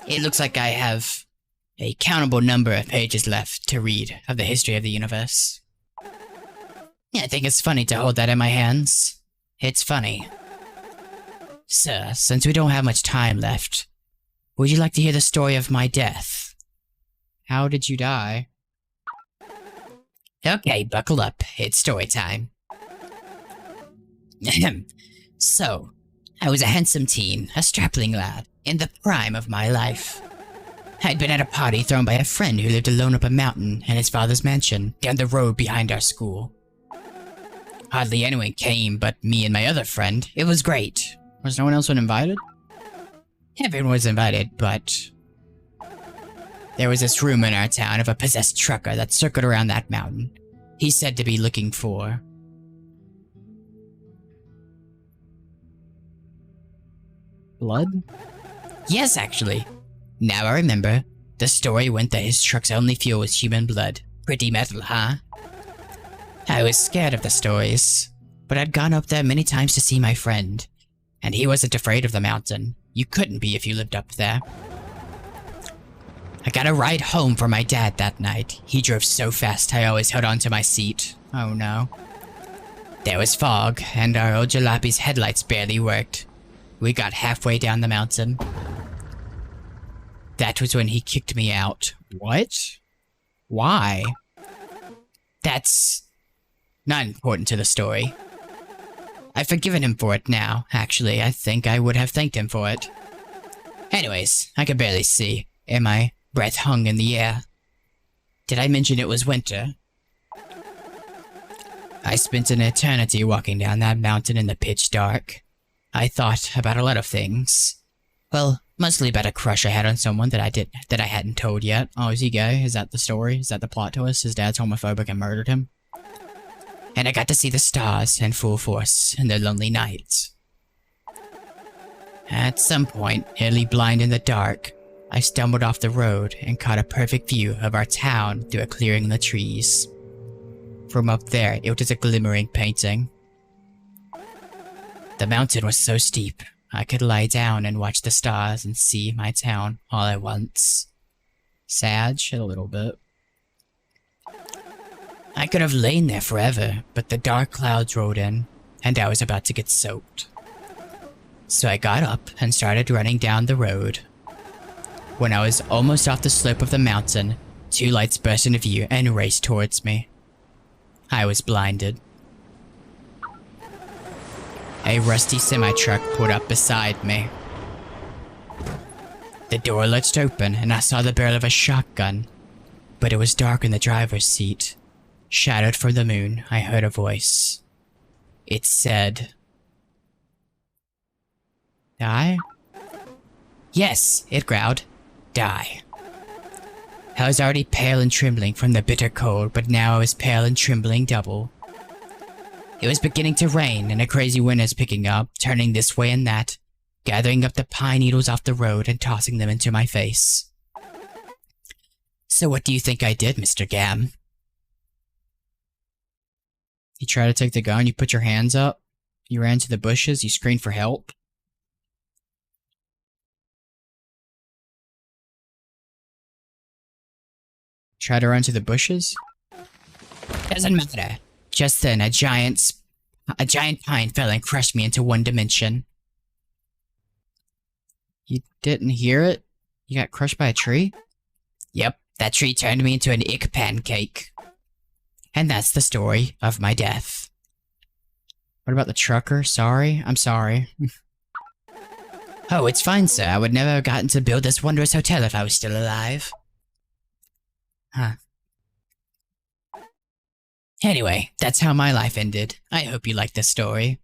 It looks like I have a countable number of pages left to read of the history of the universe. Yeah, I think it's funny to hold that in my hands. It's funny. Sir, since we don't have much time left, would you like to hear the story of my death? How did you die? Okay, buckle up. It's story time. So, I was a handsome teen, a strapling lad, in the prime of my life. I'd been at a party thrown by a friend who lived alone up a mountain in his father's mansion down the road behind our school. Hardly anyone came but me and my other friend. It was great. Was no one else invited? Everyone was invited, but there was this rumor in our town of a possessed trucker that circled around that mountain. He's said to be looking for blood? Yes, actually. Now I remember. The story went that his truck's only fuel was human blood. Pretty metal, huh? I was scared of the stories, but I'd gone up there many times to see my friend, and he wasn't afraid of the mountain. You couldn't be if you lived up there. I got a ride home from my dad that night. He drove so fast I always held onto my seat. Oh no. There was fog, and our old jalopy's headlights barely worked. We got halfway down the mountain. That was when he kicked me out. What? Why? That's not important to the story. I've forgiven him for it now. Actually, I think I would have thanked him for it. Anyways, I could barely see, and my breath hung in the air. Did I mention it was winter? I spent an eternity walking down that mountain in the pitch dark. I thought about a lot of things. Well, mostly about a crush I had on someone that I hadn't told yet. Oh, is he gay? Is that the story? Is that the plot twist? His dad's homophobic and murdered him? And I got to see the stars in full force in the lonely nights. At some point, nearly blind in the dark, I stumbled off the road and caught a perfect view of our town through a clearing in the trees. From up there, it was a glimmering painting. The mountain was so steep, I could lie down and watch the stars and see my town all at once. Sad shit a little bit. I could have lain there forever, but the dark clouds rolled in, and I was about to get soaked. So I got up and started running down the road. When I was almost off the slope of the mountain, two lights burst into view and raced towards me. I was blinded. A rusty semi-truck pulled up beside me. The door lurched open and I saw the barrel of a shotgun, but it was dark in the driver's seat. Shadowed from the moon, I heard a voice. It said, "Die?" Yes, it growled. Die. I was already pale and trembling from the bitter cold, but now I was pale and trembling double. It was beginning to rain, and a crazy wind was picking up, turning this way and that, gathering up the pine needles off the road and tossing them into my face. So what do you think I did, Mr. Gam? You tried to take the gun, you put your hands up, you ran to the bushes, you screamed for help. Try to run to the bushes? Doesn't matter. Just then, a giant pine fell and crushed me into one dimension. You didn't hear it? You got crushed by a tree? Yep, that tree turned me into an ick pancake. And that's the story of my death. What about the trucker? Sorry? I'm sorry. Oh, it's fine, sir. I would never have gotten to build this wondrous hotel if I was still alive. Huh. Anyway, that's how my life ended. I hope you liked this story.